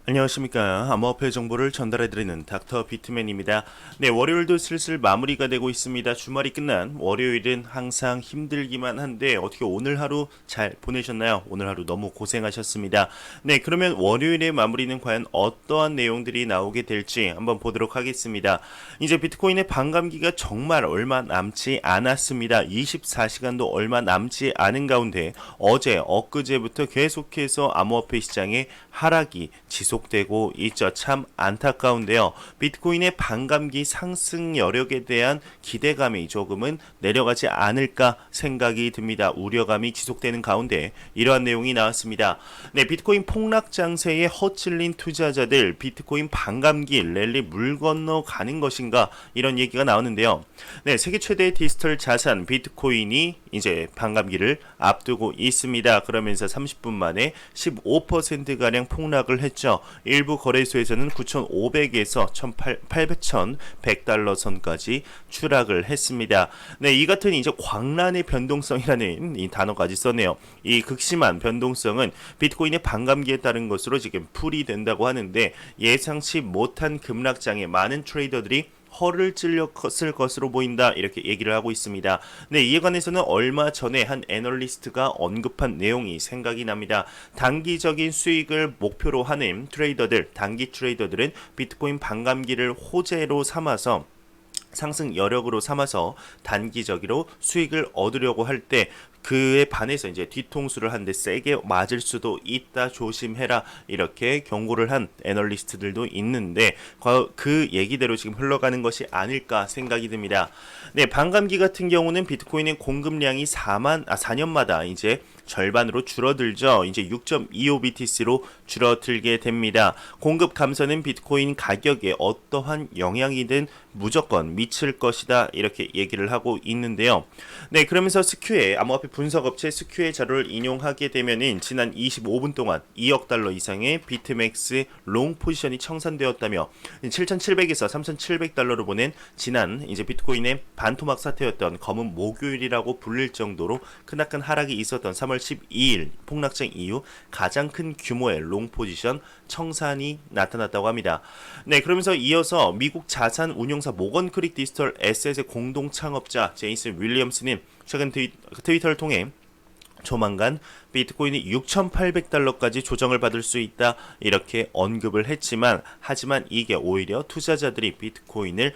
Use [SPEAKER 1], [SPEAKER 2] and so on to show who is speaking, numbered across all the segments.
[SPEAKER 1] 안녕하십니까. 암호화폐 정보를 전달해드리는 닥터 비트맨입니다. 네, 월요일도 슬슬 마무리가 되고 있습니다. 주말이 끝난 월요일은 항상 힘들기만 한데 어떻게 오늘 하루 잘 보내셨나요? 오늘 하루 너무 고생하셨습니다. 네, 그러면 월요일의 마무리는 과연 어떠한 내용들이 나오게 될지 한번 보도록 하겠습니다. 이제 비트코인의 반감기가 정말 얼마 남지 않았습니다. 24시간도 얼마 남지 않은 가운데 어제, 엊그제부터 계속해서 암호화폐 시장의 하락이 지속되고 있죠. 참 안타까운데요. 비트코인의 반감기 상승 여력에 대한 기대감이 조금은 내려가지 않을까 생각이 듭니다. 우려감이 지속되는 가운데 이러한 내용이 나왔습니다. 네, 비트코인 폭락 장세에 헛찔린 투자자들, 비트코인 반감기 랠리 물 건너 가는 것인가, 이런 얘기가 나오는데요. 네, 세계 최대의 디지털 자산 비트코인이 이제 반감기를 앞두고 있습니다. 그러면서 30분 만에 15%가량 폭락을 했죠. 일부 거래소에서는 9,500에서 1,100달러 선까지 추락을 했습니다. 네, 이 같은 이제 광란의 변동성이라는 이 단어까지 썼네요. 이 극심한 변동성은 비트코인의 반감기에 따른 것으로 지금 풀이된다고 하는데, 예상치 못한 급락장에 많은 트레이더들이 허를 찔렸을 것으로 보인다, 이렇게 얘기를 하고 있습니다. 네, 이에 관해서는 얼마 전에 한 애널리스트가 언급한 내용이 생각이 납니다. 단기적인 수익을 목표로 하는 트레이더들, 단기 트레이더들은 비트코인 반감기를 호재로 삼아서, 상승 여력으로 삼아서 단기적으로 수익을 얻으려고 할 때 그에 반해서 이제 뒤통수를 한 대 세게 맞을 수도 있다, 조심해라, 이렇게 경고를 한 애널리스트들도 있는데 그 얘기대로 지금 흘러가는 것이 아닐까 생각이 듭니다. 네, 반감기 같은 경우는 비트코인의 공급량이 4년마다 이제 절반으로 줄어들죠. 이제 6.25BTC로 줄어들게 됩니다. 공급 감소는 비트코인 가격에 어떠한 영향이든 무조건 미칠 것이다, 이렇게 얘기를 하고 있는데요. 네, 그러면서 스큐의 암호화폐 분석업체 스큐의 자료를 인용하게 되면은 지난 25분 동안 2억 달러 이상의 비트맥스 롱 포지션이 청산되었다며 7,700에서 3,700달러로 보낸 지난 이제 비트코인의 반토막 사태였던 검은 목요일이라고 불릴 정도로 크나큰 하락이 있었던 3월 12일 폭락장 이후 가장 큰 규모의 롱 포지션 청산이 나타났다고 합니다. 네, 그러면서 이어서 미국 자산 운용사 모건 크릭 디지털 에셋의 공동 창업자 제이슨 윌리엄스는 최근 트위터를 통해 조만간 비트코인이 6,800달러까지 조정을 받을 수 있다, 이렇게 언급을 했지만, 하지만 이게 오히려 투자자들이 비트코인을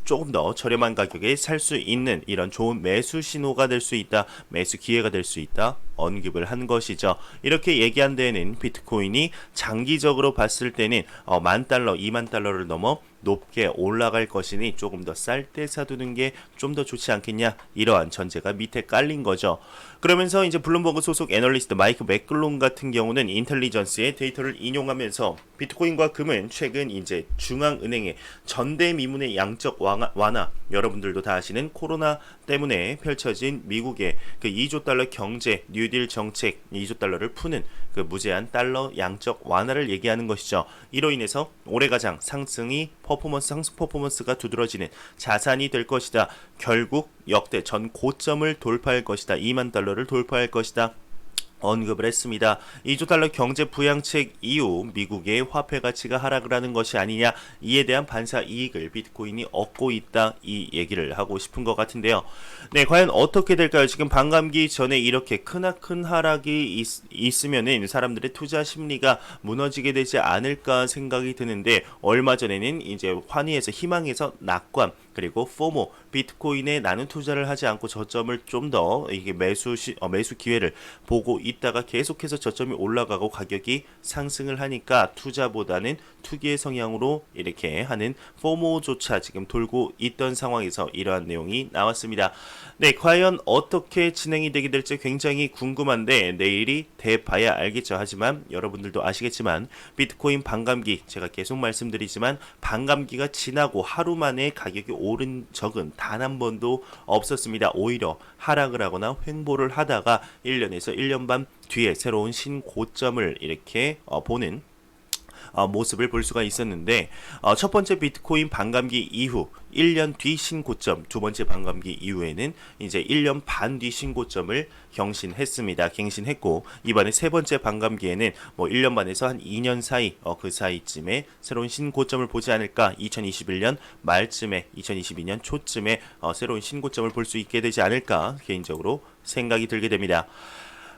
[SPEAKER 1] 조금 더 저렴한 가격에 살 수 있는 이런 좋은 매수 신호가 될 수 있다, 매수 기회가 될 수 있다 언급을 한 것이죠. 이렇게 얘기한 데에는 비트코인이 장기적으로 봤을 때는 10,000달러, 20,000달러를 넘어 높게 올라갈 것이니 조금 더 쌀 때 사두는 게 좀 더 좋지 않겠냐, 이러한 전제가 밑에 깔린 거죠. 그러면서 이제 블룸버그 소속 애널리스트 마이크 맥글론 같은 경우는 인텔리전스의 데이터를 인용하면서 비트코인과 금은 최근 이제 중앙은행의 전대미문의 양적 완화, 여러분들도 다 아시는 코로나 때문에 펼쳐진 미국의 그 2조 달러 경제 뉴딜 정책, 2조 달러를 푸는 그 무제한 달러 양적 완화를 얘기하는 것이죠. 이로 인해서 올해 가장 상승 퍼포먼스가 두드러지는 자산이 될 것이다. 결국 역대 전 고점을 돌파할 것이다. 2만 달러를 돌파할 것이다, 언급을 했습니다. 2조 달러 경제 부양책 이후 미국의 화폐 가치가 하락을 하는 것이 아니냐, 이에 대한 반사 이익을 비트코인이 얻고 있다, 이 얘기를 하고 싶은 것 같은데요. 네, 과연 어떻게 될까요? 지금 반감기 전에 이렇게 크나큰 하락이 있으면은 사람들의 투자 심리가 무너지게 되지 않을까 생각이 드는데, 얼마 전에는 이제 환희에서 희망에서 낙관, 그리고 포모, 비트코인에 나는 투자를 하지 않고 저점을 좀 더 이게 매수 기회를 보고 있다가 계속해서 저점이 올라가고 가격이 상승을 하니까 투자보다는 투기의 성향으로 이렇게 하는 포모조차 지금 돌고 있던 상황에서 이러한 내용이 나왔습니다. 네, 과연 어떻게 진행이 되게 될지 굉장히 궁금한데 내일이 돼봐야 알겠죠. 하지만 여러분들도 아시겠지만 비트코인 반감기, 제가 계속 말씀드리지만 반감기가 지나고 하루 만에 가격이 오른 적은 단 한 번도 없었습니다. 오히려 하락을 하거나 횡보를 하다가 1년에서 1년 반 뒤에 새로운 신고점을 이렇게 보는 모습을 볼 수가 있었는데 첫 번째 비트코인 반감기 이후 1년 뒤 신고점, 두 번째 반감기 이후에는 이제 1년 반 뒤 신고점을 갱신했고 이번에 세 번째 반감기에는 뭐 1년 반에서 한 2년 사이 그 사이쯤에 새로운 신고점을 보지 않을까. 2021년 말쯤에 2022년 초쯤에 새로운 신고점을 볼 수 있게 되지 않을까 개인적으로 생각이 들게 됩니다.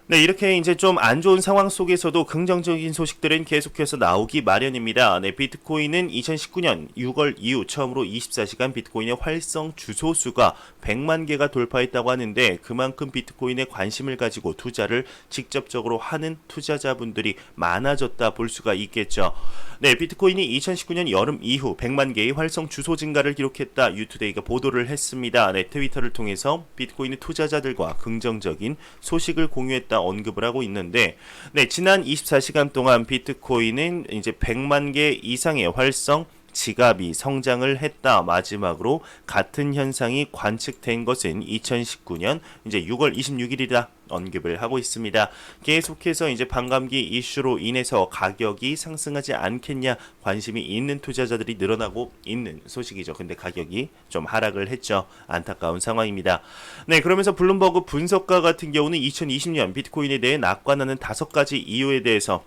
[SPEAKER 1] 네, 이렇게 이제 좀 안 좋은 상황 속에서도 긍정적인 소식들은 계속해서 나오기 마련입니다. 네, 비트코인은 2019년 6월 이후 처음으로 24시간 비트코인의 활성 주소수가 100만 개가 돌파했다고 하는데 그만큼 비트코인에 관심을 가지고 투자를 직접적으로 하는 투자자분들이 많아졌다 볼 수가 있겠죠. 네, 비트코인이 2019년 여름 이후 100만 개의 활성 주소 증가를 기록했다. 유투데이가 보도를 했습니다. 네, 트위터를 통해서 비트코인 투자자들과 긍정적인 소식을 공유했다 언급을 하고 있는데, 네, 지난 24시간 동안 비트코인은 이제 100만 개 이상의 활성 지갑이 성장을 했다. 마지막으로 같은 현상이 관측된 것은 2019년 이제 6월 26일이다. 언급을 하고 있습니다. 계속해서 이제 반감기 이슈로 인해서 가격이 상승하지 않겠냐 관심이 있는 투자자들이 늘어나고 있는 소식이죠. 근데 가격이 좀 하락을 했죠. 안타까운 상황입니다. 네, 그러면서 블룸버그 분석가 같은 경우는 2020년 비트코인에 대해 낙관하는 5가지 이유에 대해서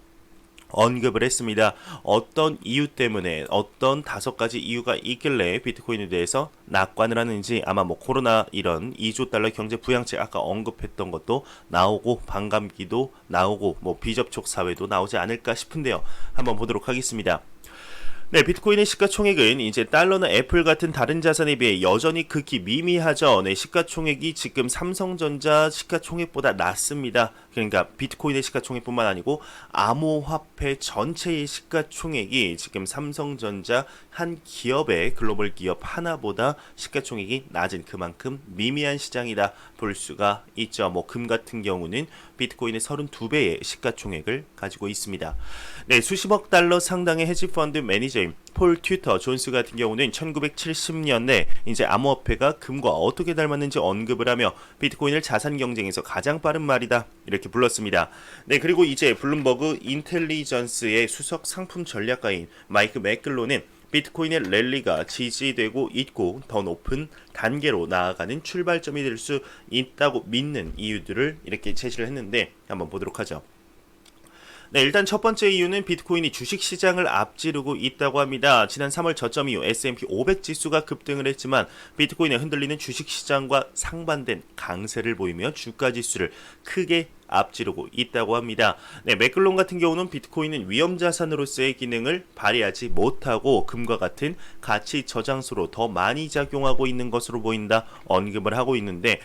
[SPEAKER 1] 언급을 했습니다. 어떤 이유 때문에 어떤 5가지 이유가 있길래 비트코인에 대해서 낙관을 하는지 아마 뭐 코로나 이런 2조 달러 경제 부양책 아까 언급했던 것도 나오고 반감기도 나오고 뭐 비접촉 사회도 나오지 않을까 싶은데요. 한번 보도록 하겠습니다. 네, 비트코인의 시가총액은 이제 달러나 애플 같은 다른 자산에 비해 여전히 극히 미미하죠. 네, 시가총액이 지금 삼성전자 시가총액보다 낮습니다. 그러니까 비트코인의 시가총액뿐만 아니고 암호화폐 전체의 시가총액이 지금 삼성전자 한 기업의 글로벌 기업 하나보다 시가총액이 낮은 그만큼 미미한 시장이다 볼 수가 있죠. 뭐 금 같은 경우는 비트코인의 32배의 시가총액을 가지고 있습니다. 네, 수십억 달러 상당의 헤지펀드 매니저인 폴 튜터 존스 같은 경우는 1970년대 이제 암호화폐가 금과 어떻게 닮았는지 언급을 하며 비트코인을 자산 경쟁에서 가장 빠른 말이다 이렇게 불렀습니다. 네, 그리고 이제 블룸버그 인텔리전스의 수석 상품 전략가인 마이크 맥글로는 비트코인의 랠리가 지지되고 있고 더 높은 단계로 나아가는 출발점이 될 수 있다고 믿는 이유들을 이렇게 제시를 했는데 한번 보도록 하죠. 네, 일단 첫 번째 이유는 비트코인이 주식시장을 앞지르고 있다고 합니다. 지난 3월 저점 이후 S&P 500 지수가 급등을 했지만 비트코인에 흔들리는 주식시장과 상반된 강세를 보이며 주가지수를 크게 앞지르고 있다고 합니다. 네, 맥글론 같은 경우는 비트코인은 위험자산으로서의 기능을 발휘하지 못하고 금과 같은 가치 저장소로 더 많이 작용하고 있는 것으로 보인다 언급을 하고 있는데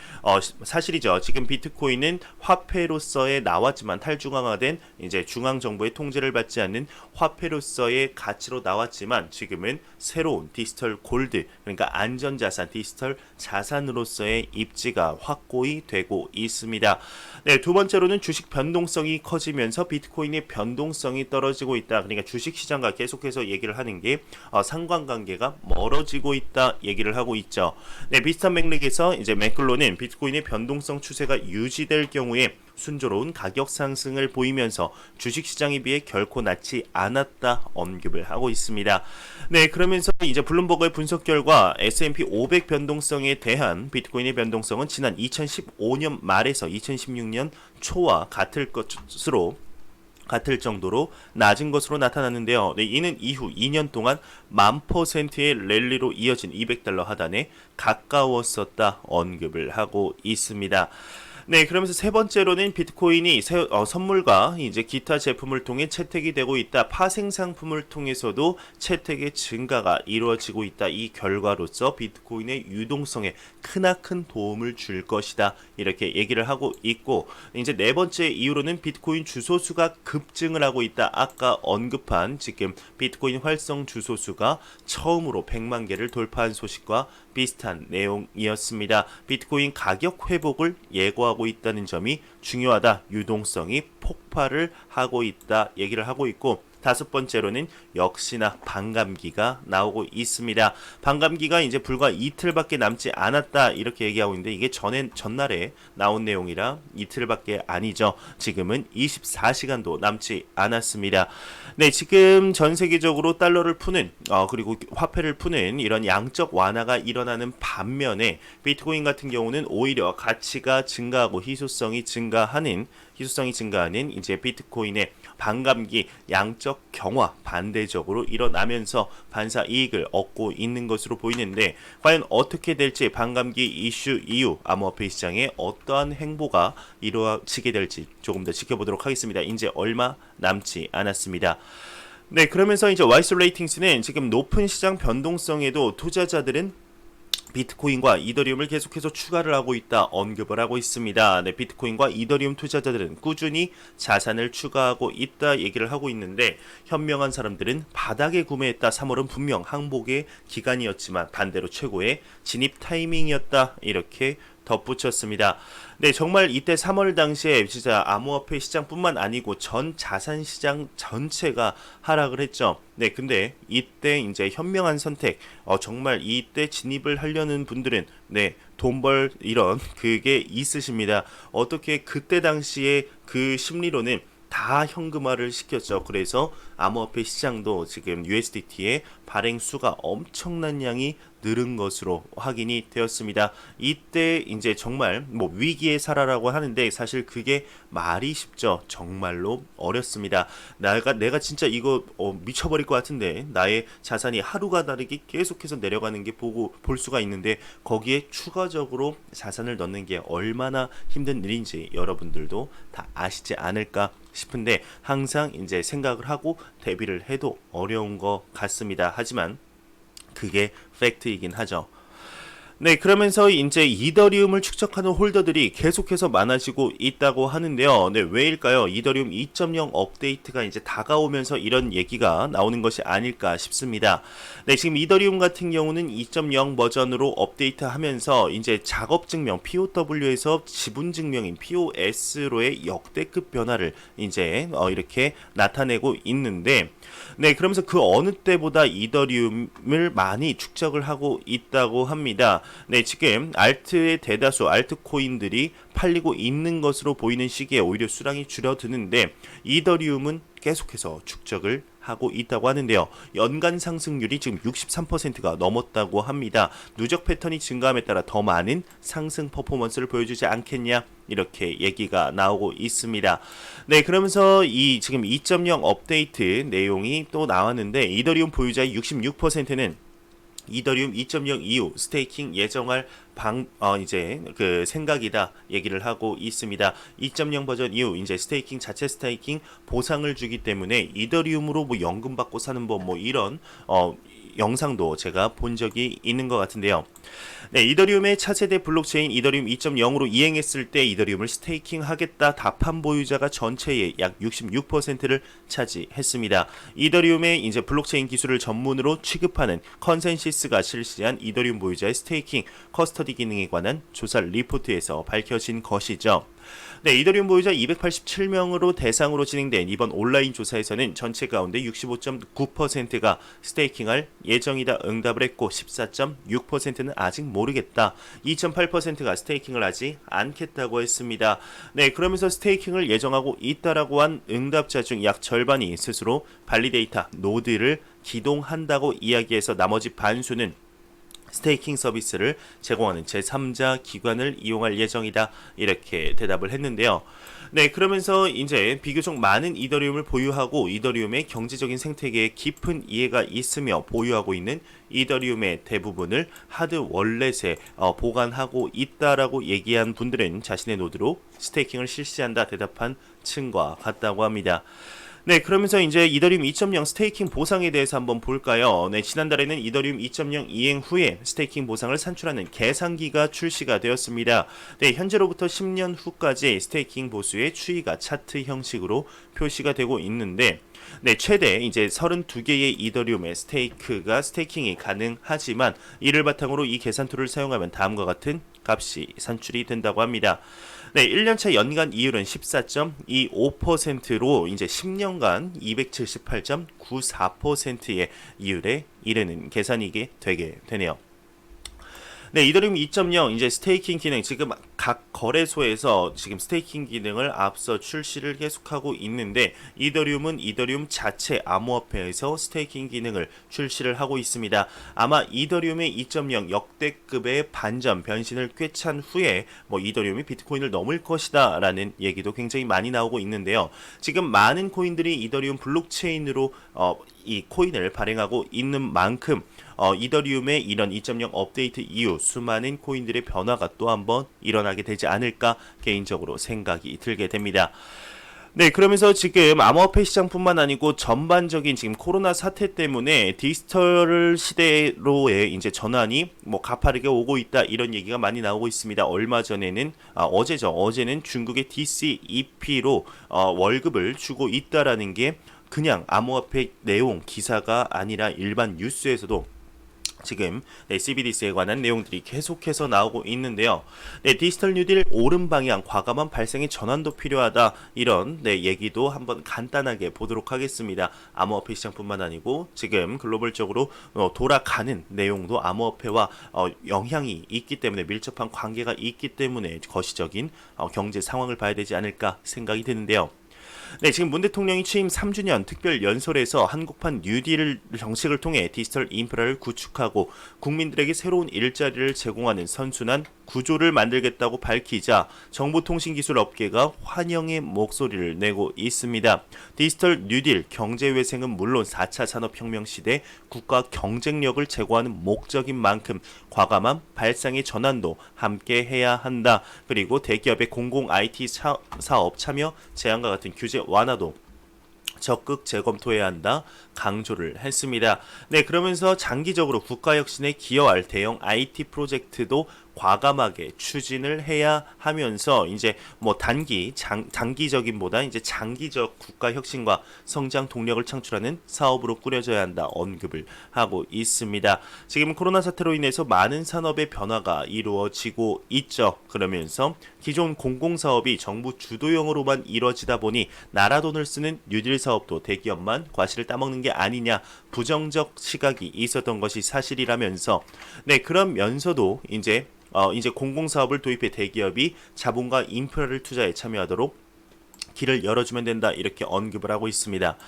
[SPEAKER 1] 사실이죠. 지금 비트코인은 화폐로서의 나왔지만 탈중앙화된 이제 중앙정부의 통제를 받지 않는 화폐로서의 가치로 나왔지만 지금은 새로운 디지털 골드 그러니까 안전자산 디지털 자산으로서의 입지가 확고히 되고 있습니다. 네, 두 번째로는 주식 변동성이 커지면서 비트코인의 변동성이 떨어지고 있다. 그러니까 주식시장과 계속해서 얘기를 하는 게 상관관계가 멀어지고 있다 얘기를 하고 있죠. 네, 비슷한 맥락에서 이제 맥글로는 비트코인의 변동성 추세가 유지될 경우에 순조로운 가격 상승을 보이면서 주식시장에 비해 결코 낮지 않았다 언급을 하고 있습니다. 네, 그러면서 이제 블룸버그의 분석 결과 S&P 500 변동성에 대한 비트코인의 변동성은 지난 2015년 말에서 2016년 초와 같을 정도로 낮은 것으로 나타났는데요. 네, 이는 이후 2년 동안 1000%의 랠리로 이어진 200달러 하단에 가까웠었다 언급을 하고 있습니다. 네, 그러면서 세 번째로는 비트코인이 선물과 이제 기타 제품을 통해 채택이 되고 있다. 파생 상품을 통해서도 채택의 증가가 이루어지고 있다. 이 결과로서 비트코인의 유동성에 크나큰 도움을 줄 것이다. 이렇게 얘기를 하고 있고 이제 네 번째 이유로는 비트코인 주소수가 급증을 하고 있다. 아까 언급한 지금 비트코인 활성 주소수가 처음으로 100만 개를 돌파한 소식과 비슷한 내용이었습니다. 비트코인 가격 회복을 예고하고 있다는 점이 중요하다. 유동성이 폭발을 하고 있다. 얘기를 하고 있고, 다섯 번째로는 역시나 반감기가 나오고 있습니다. 반감기가 이제 불과 이틀밖에 남지 않았다 이렇게 얘기하고 있는데 이게 전날에 나온 내용이라 이틀밖에 아니죠. 지금은 24시간도 남지 않았습니다. 네, 지금 전 세계적으로 달러를 푸는 그리고 화폐를 푸는 이런 양적 완화가 일어나는 반면에 비트코인 같은 경우는 오히려 가치가 증가하고 희소성이 증가하는 이제 비트코인의 반감기 양적 경화 반대적으로 일어나면서 반사 이익을 얻고 있는 것으로 보이는데 과연 어떻게 될지 반감기 이슈 이후 암호화폐 시장에 어떠한 행보가 이루어지게 될지 조금 더 지켜보도록 하겠습니다. 이제 얼마 남지 않았습니다. 네, 그러면서 이제 와이스 레이팅스는 지금 높은 시장 변동성에도 투자자들은 비트코인과 이더리움을 계속해서 추가를 하고 있다 언급을 하고 있습니다. 네, 비트코인과 이더리움 투자자들은 꾸준히 자산을 추가하고 있다 얘기를 하고 있는데 현명한 사람들은 바닥에 구매했다. 3월은 분명 항복의 기간이었지만 반대로 최고의 진입 타이밍이었다 이렇게 덧붙였습니다. 네, 정말 이때 3월 당시에 진짜 암호화폐 시장뿐만 아니고 전 자산 시장 전체가 하락을 했죠. 네, 근데 이때 이제 현명한 선택, 정말 이때 진입을 하려는 분들은 네, 돈벌 이런 그게 있으십니다. 어떻게 그때 당시에 그 심리로는 다 현금화를 시켰죠. 그래서 암호화폐 시장도 지금 USDT의 발행 수가 엄청난 양이 늘은 것으로 확인이 되었습니다. 이때 이제 정말 뭐 위기의 살아라고 하는데 사실 그게 말이 쉽죠. 정말로 어렵습니다. 내가 진짜 이거 미쳐버릴 것 같은데 나의 자산이 하루가 다르게 계속해서 내려가는 게 볼 수가 있는데 거기에 추가적으로 자산을 넣는 게 얼마나 힘든 일인지 여러분들도 다 아시지 않을까 싶은데 항상 이제 생각을 하고 대비를 해도 어려운 것 같습니다. 하지만 그게 팩트이긴 하죠. 네, 그러면서 이제 이더리움을 축적하는 홀더들이 계속해서 많아지고 있다고 하는데요. 네, 왜일까요? 이더리움 2.0 업데이트가 이제 다가오면서 이런 얘기가 나오는 것이 아닐까 싶습니다. 네, 지금 이더리움 같은 경우는 2.0 버전으로 업데이트하면서 이제 작업 증명 POW에서 지분 증명인 POS로의 역대급 변화를 이제 이렇게 나타내고 있는데 네, 그러면서 그 어느 때보다 이더리움을 많이 축적을 하고 있다고 합니다. 네, 지금 알트의 대다수 알트코인들이 팔리고 있는 것으로 보이는 시기에 오히려 수량이 줄어드는데 이더리움은 계속해서 축적을 하고 있다고 하는데요. 연간 상승률이 지금 63%가 넘었다고 합니다. 누적 패턴이 증가함에 따라 더 많은 상승 퍼포먼스를 보여주지 않겠냐 이렇게 얘기가 나오고 있습니다. 네, 그러면서 이 지금 2.0 업데이트 내용이 또 나왔는데 이더리움 보유자의 66%는 이더리움 2.0 이후 스테이킹 예정할 이제 그 생각이다 얘기를 하고 있습니다. 2.0 버전 이후 이제 자체 스테이킹 보상을 주기 때문에 이더리움으로 뭐 연금 받고 사는 법 뭐 이런 영상도 제가 본 적이 있는 것 같은데요. 네, 이더리움의 차세대 블록체인 이더리움 2.0으로 이행했을 때 이더리움을 스테이킹 하겠다 답한 보유자가 전체의 약 66%를 차지했습니다. 이더리움의 이제 블록체인 기술을 전문으로 취급하는 컨센시스가 실시한 이더리움 보유자의 스테이킹 커스터디 기능에 관한 조사 리포트에서 밝혀진 것이죠. 네, 이더리움 보유자 287명으로 대상으로 진행된 이번 온라인 조사에서는 전체 가운데 65.9%가 스테이킹할 예정이다 응답을 했고 14.6%는 아직 모르겠다. 2.8%가 스테이킹을 하지 않겠다고 했습니다. 네, 그러면서 스테이킹을 예정하고 있다라고 한 응답자 중 약 절반이 스스로 발리데이터 노드를 기동한다고 이야기해서 나머지 반수는 스테이킹 서비스를 제공하는 제3자 기관을 이용할 예정이다 이렇게 대답을 했는데요. 네, 그러면서 이제 비교적 많은 이더리움을 보유하고 이더리움의 경제적인 생태계에 깊은 이해가 있으며 보유하고 있는 이더리움의 대부분을 하드 월렛에 보관하고 있다라고 얘기한 분들은 자신의 노드로 스테이킹을 실시한다 대답한 층과 같다고 합니다. 네, 그러면서 이제 이더리움 2.0 스테이킹 보상에 대해서 한번 볼까요? 네, 지난달에는 이더리움 2.0 이행 후에 스테이킹 보상을 산출하는 계산기가 출시가 되었습니다. 네, 현재로부터 10년 후까지 스테이킹 보수의 추이가 차트 형식으로 표시가 되고 있는데 네, 최대 이제 32개의 이더리움의 스테이킹이 가능하지만 이를 바탕으로 이 계산 툴을 사용하면 다음과 같은 값이 산출이 된다고 합니다. 네, 1년차 연간 이율은 14.25%로 이제 10년간 278.94%의 이율에 이르는 계산이게 되게 되네요. 네, 이더리움 2.0 이제 스테이킹 기능 지금 각 거래소에서 지금 스테이킹 기능을 앞서 출시를 계속하고 있는데 이더리움은 이더리움 자체 암호화폐에서 스테이킹 기능을 출시를 하고 있습니다. 아마 이더리움의 2.0 역대급의 반전 변신을 꿰찬 후에 뭐 이더리움이 비트코인을 넘을 것이다라는 얘기도 굉장히 많이 나오고 있는데요. 지금 많은 코인들이 이더리움 블록체인으로 이 코인을 발행하고 있는 만큼 이더리움의 이런 2.0 업데이트 이후 수많은 코인들의 변화가 또 한번 일어나게 되지 않을까 개인적으로 생각이 들게 됩니다. 네, 그러면서 지금 암호화폐 시장뿐만 아니고 전반적인 지금 코로나 사태 때문에 디지털 시대로의 이제 전환이 뭐 가파르게 오고 있다 이런 얘기가 많이 나오고 있습니다. 얼마 전에는 어제는 중국의 DCEP로 월급을 주고 있다라는 게 그냥 암호화폐 내용 기사가 아니라 일반 뉴스에서도 지금 CBDC에 관한 내용들이 계속해서 나오고 있는데요. 디지털 뉴딜 옳은 방향, 과감한 발생의 전환도 필요하다 이런 얘기도 한번 간단하게 보도록 하겠습니다. 암호화폐 시장뿐만 아니고 지금 글로벌적으로 돌아가는 내용도 암호화폐와 영향이 있기 때문에 밀접한 관계가 있기 때문에 거시적인 경제 상황을 봐야 되지 않을까 생각이 드는데요. 네, 지금 문 대통령이 취임 3주년 특별 연설에서 한국판 뉴딜 정책을 통해 디지털 인프라를 구축하고 국민들에게 새로운 일자리를 제공하는 선순환 구조를 만들겠다고 밝히자 정보통신기술 업계가 환영의 목소리를 내고 있습니다. 디지털 뉴딜 경제회생은 물론 4차 산업혁명 시대 국가 경쟁력을 제고하는 목적인 만큼 과감한 발상의 전환도 함께 해야 한다. 그리고 대기업의 공공 IT 사업 참여 제한과 같은 규제 완화도 적극 재검토해야 한다 강조를 했습니다. 네, 그러면서 장기적으로 국가 혁신에 기여할 대형 IT 프로젝트도 과감하게 추진을 해야 하면서 이제 뭐 단기적인보다 이제 장기적 국가 혁신과 성장 동력을 창출하는 사업으로 꾸려져야 한다 언급을 하고 있습니다. 지금 코로나 사태로 인해서 많은 산업의 변화가 이루어지고 있죠. 그러면서 기존 공공사업이 정부 주도형으로만 이루어지다 보니 나라 돈을 쓰는 뉴딜 사업도 대기업만 과실을 따먹는 게 아니냐 부정적 시각이 있었던 것이 사실이라면서 네, 그러면서도 이제 공공사업을 도입해 대기업이 자본과 인프라를 투자에 참여하도록 길을 열어주면 된다 이렇게 언급을 하고 있습니다.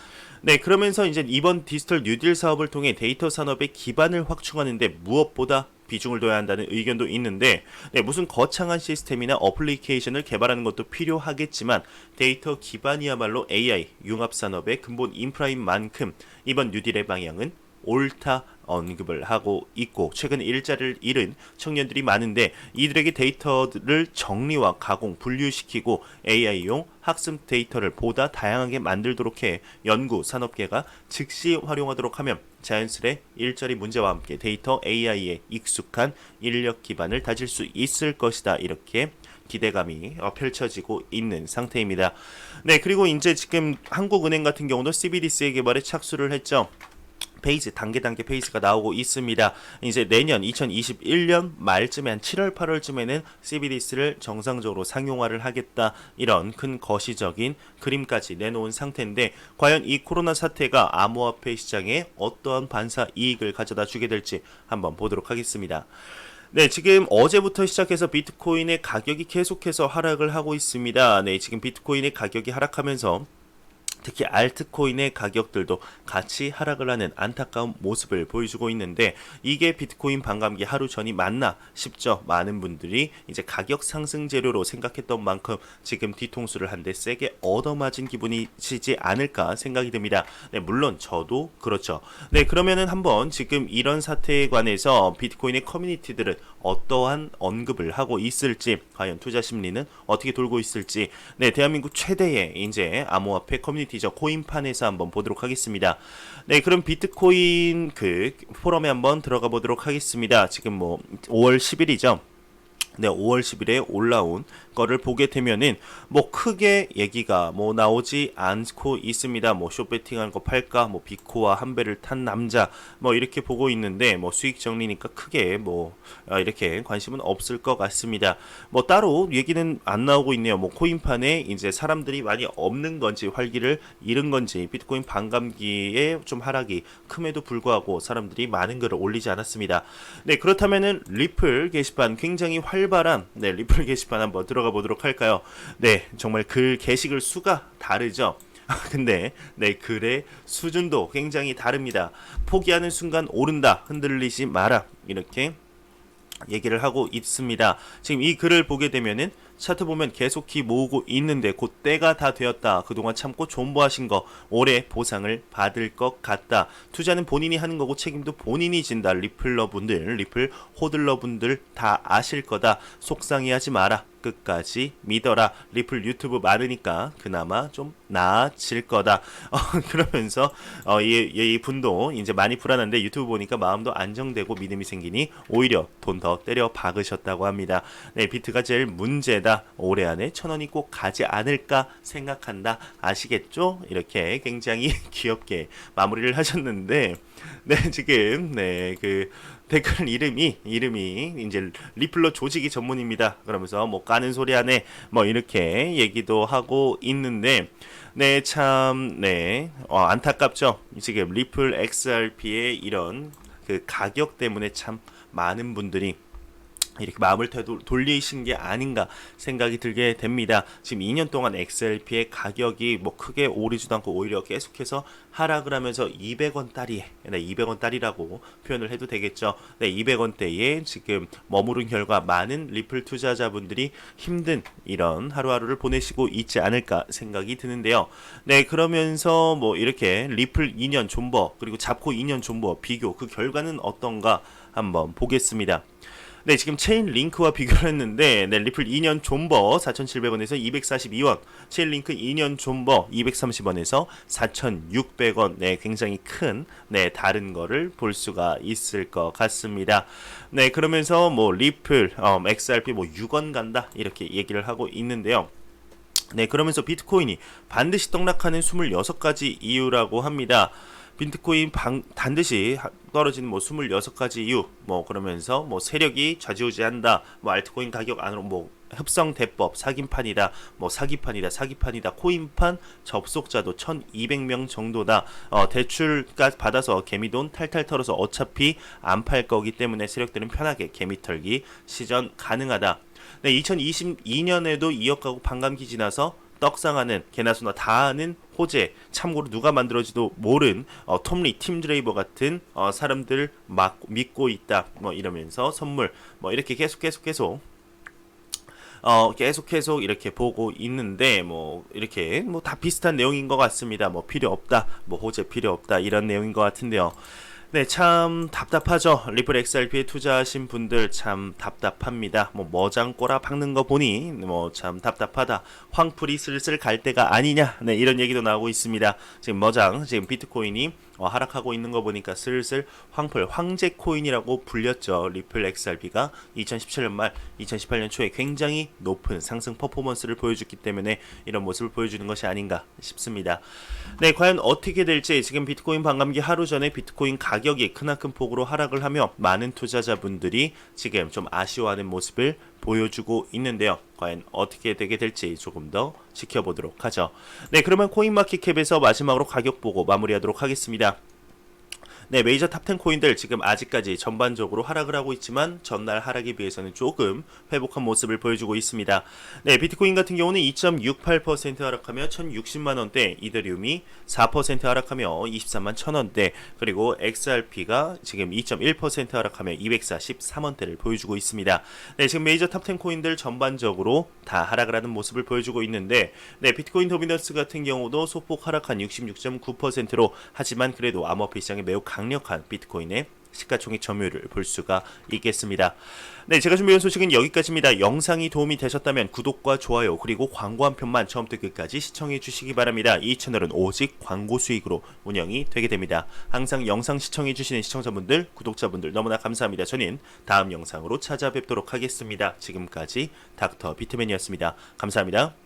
[SPEAKER 1] 네, 그러면서 이제 이번 디지털 뉴딜 사업을 통해 데이터 산업의 기반을 확충하는데 무엇보다 비중을 둬야 한다는 의견도 있는데 네, 무슨 거창한 시스템이나 어플리케이션을 개발하는 것도 필요하겠지만 데이터 기반이야말로 AI 융합산업의 근본 인프라인 만큼 이번 뉴딜의 방향은 옳다 언급을 하고 있고 최근 일자리를 잃은 청년들이 많은데 이들에게 데이터를 정리와 가공, 분류시키고 AI용 학습 데이터를 보다 다양하게 만들도록 해 연구 산업계가 즉시 활용하도록 하면 자연스레 일자리 문제와 함께 데이터 AI에 익숙한 인력 기반을 다질 수 있을 것이다 이렇게 기대감이 펼쳐지고 있는 상태입니다. 네, 그리고 이제 지금 한국은행 같은 경우도 CBDC의 개발에 착수를 했죠. 페이지 단계 페이지가 나오고 있습니다. 이제 내년 2021년 말쯤에 한 7월 8월쯤에는 CBDC를 정상적으로 상용화를 하겠다 이런 큰 거시적인 그림까지 내놓은 상태인데 과연 이 코로나 사태가 암호화폐 시장에 어떠한 반사 이익을 가져다 주게 될지 한번 보도록 하겠습니다. 네, 지금 어제부터 시작해서 비트코인의 가격이 계속해서 하락을 하고 있습니다. 네, 지금 비트코인의 가격이 하락하면서 특히 알트코인의 가격들도 같이 하락을 하는 안타까운 모습을 보여주고 있는데 이게 비트코인 반감기 하루 전이 맞나 싶죠. 많은 분들이 이제 가격 상승 재료로 생각했던 만큼 지금 뒤통수를 한 대 세게 얻어맞은 기분이시지 않을까 생각이 듭니다. 네, 물론 저도 그렇죠. 네, 그러면은 한번 지금 이런 사태에 관해서 비트코인의 커뮤니티들은 어떠한 언급을 하고 있을지 과연 투자 심리는 어떻게 돌고 있을지 네, 대한민국 최대의 이제 암호화폐 커뮤니티죠. 코인판에서 한번 보도록 하겠습니다. 네, 그럼 비트코인 그 포럼에 한번 들어가 보도록 하겠습니다. 지금 뭐 5월 10일이죠. 네, 5월 10일에 올라온 거를 보게 되면은 뭐 크게 얘기가 뭐 나오지 않고 있습니다. 뭐 숏배팅한 거 팔까, 뭐 비코와 한 배를 탄 남자, 뭐 이렇게 보고 있는데 뭐 수익 정리니까 크게 뭐 이렇게 관심은 없을 것 같습니다. 뭐 따로 얘기는 안 나오고 있네요. 뭐 코인판에 이제 사람들이 많이 없는 건지 활기를 잃은 건지 비트코인 반감기에 좀 하락이 큼에도 불구하고 사람들이 많은 글을 올리지 않았습니다. 네, 그렇다면은 리플 게시판 굉장히 활발한 리플 게시판 한번 들어가 보도록 할까요? 네, 정말 글 게시글 수가 다르죠. 근데 글의 수준도 굉장히 다릅니다. 포기하는 순간 오른다, 흔들리지 마라, 이렇게 얘기를 하고 있습니다. 지금 이 글을 보게 되면은 차트 보면 계속히 모으고 있는데 곧 때가 다 되었다. 그동안 참고 존버하신 거 올해 보상을 받을 것 같다. 투자는 본인이 하는 거고 책임도 본인이 진다. 리플러분들, 리플 호들러분들 다 아실 거다. 속상해하지 마라. 끝까지 믿어라. 리플 유튜브 많으니까 그나마 좀 나아질 거다. 그러면서 이 분도 이제 많이 불안한데 유튜브 보니까 마음도 안정되고 믿음이 생기니 오히려 돈 더 때려 박으셨다고 합니다. 네, 비트가 제일 문제다. 올해 안에 1,000원이 꼭 가지 않을까 생각한다. 아시겠죠? 이렇게 굉장히 귀엽게 마무리를 하셨는데, 네, 지금 그 댓글 이름이 이제 리플러 조직이 전문입니다. 그러면서 뭐 까는 소리 하네 뭐 이렇게 얘기도 하고 있는데, 네, 참, 네, 안타깝죠. 지금 리플 XRP의 이런 그 가격 때문에 참 많은 분들이 이렇게 마음을 돌리신 게 아닌가 생각이 들게 됩니다. 지금 2년 동안 XRP의 가격이 뭐 크게 오르지도 않고 오히려 계속해서 하락을 하면서 200원 딸이, 200원 딸이라고 표현을 해도 되겠죠. 네, 200원대에 지금 머무른 결과 많은 리플 투자자분들이 힘든 이런 하루하루를 보내시고 있지 않을까 생각이 드는데요. 네, 그러면서 뭐 이렇게 리플 2년 존버 그리고 잡코 2년 존버 비교, 그 결과는 어떤가 한번 보겠습니다. 네, 지금 체인 링크와 비교를 했는데, 네, 리플 2년 존버 4,700원에서 242원, 체인 링크 2년 존버 230원에서 4,600원, 네, 굉장히 큰, 네, 다른 거를 볼 수가 있을 것 같습니다. 네, 그러면서 뭐 리플, XRP 뭐 6원 간다 이렇게 얘기를 하고 있는데요. 네, 그러면서 비트코인이 반드시 떡락하는 26가지 이유라고 합니다. 비트코인 반드시 떨어지는 뭐 26가지 이유, 뭐 그러면서 뭐 세력이 좌지우지한다, 뭐 알트코인 가격 안으로 뭐 협상 대법, 사기판이다, 뭐 사기판이다, 코인판 접속자도 1,200명 정도다. 대출까지 받아서 개미돈 탈탈 털어서 어차피 안 팔 거기 때문에 세력들은 편하게 개미 털기 시전 가능하다. 네, 2022년에도 2억 가구 반감기 지나서 떡상하는 개나 소나 다 아는 호재, 참고로 누가 만들어지도 모른 톰리, 팀 드레이버 같은 사람들 믿고 있다, 뭐 이러면서 선물 뭐 이렇게 계속 이렇게 보고 있는데, 뭐 이렇게 뭐 다 비슷한 내용인 것 같습니다. 뭐 필요 없다, 뭐 호재 필요 없다, 이런 내용인 것 같은데요. 네, 참 답답하죠. 리플 XRP에 투자하신 분들 참 답답합니다. 뭐 머장 꼬라 박는 거 보니 뭐 참 답답하다. 황풀이 슬슬 갈 때가 아니냐. 네, 이런 얘기도 나오고 있습니다. 지금 지금 비트코인이 하락하고 있는 거 보니까 슬슬 황제 코인이라고 불렸죠. 리플 XRP가 2017년 말 2018년 초에 굉장히 높은 상승 퍼포먼스를 보여줬기 때문에 이런 모습을 보여주는 것이 아닌가 싶습니다. 네, 과연 어떻게 될지, 지금 비트코인 반감기 하루 전에 비트코인 가격이 크나큰 폭으로 하락을 하며 많은 투자자분들이 지금 좀 아쉬워하는 모습을 보여주고 있는데요. 과연 어떻게 되게 될지 조금 더 지켜보도록 하죠. 네, 그러면 코인마켓캡에서 마지막으로 가격 보고 마무리하도록 하겠습니다. 네, 메이저 탑10 코인들 지금 아직까지 전반적으로 하락을 하고 있지만 전날 하락에 비해서는 조금 회복한 모습을 보여주고 있습니다. 네, 비트코인 같은 경우는 2.68% 하락하며 1,060만원대, 이더리움이 4% 하락하며 23만 1,000원대, 그리고 XRP가 지금 2.1% 하락하며 243원대를 보여주고 있습니다. 네, 지금 메이저 탑10 코인들 전반적으로 다 하락을 하는 모습을 보여주고 있는데, 네, 비트코인 도미넌스 같은 경우도 소폭 하락한 66.9%로, 하지만 그래도 암호화폐 시장에 매우 강력한 비트코인의 시가총액 점유율을 볼 수가 있겠습니다. 네, 제가 준비한 소식은 여기까지입니다. 영상이 도움이 되셨다면 구독과 좋아요 그리고 광고 한 편만 처음부터 끝까지 시청해 주시기 바랍니다. 이 채널은 오직 광고 수익으로 운영이 되게 됩니다. 항상 영상 시청해 주시는 시청자분들, 구독자분들 너무나 감사합니다. 저는 다음 영상으로 찾아뵙도록 하겠습니다. 지금까지 닥터 비트맨이었습니다. 감사합니다.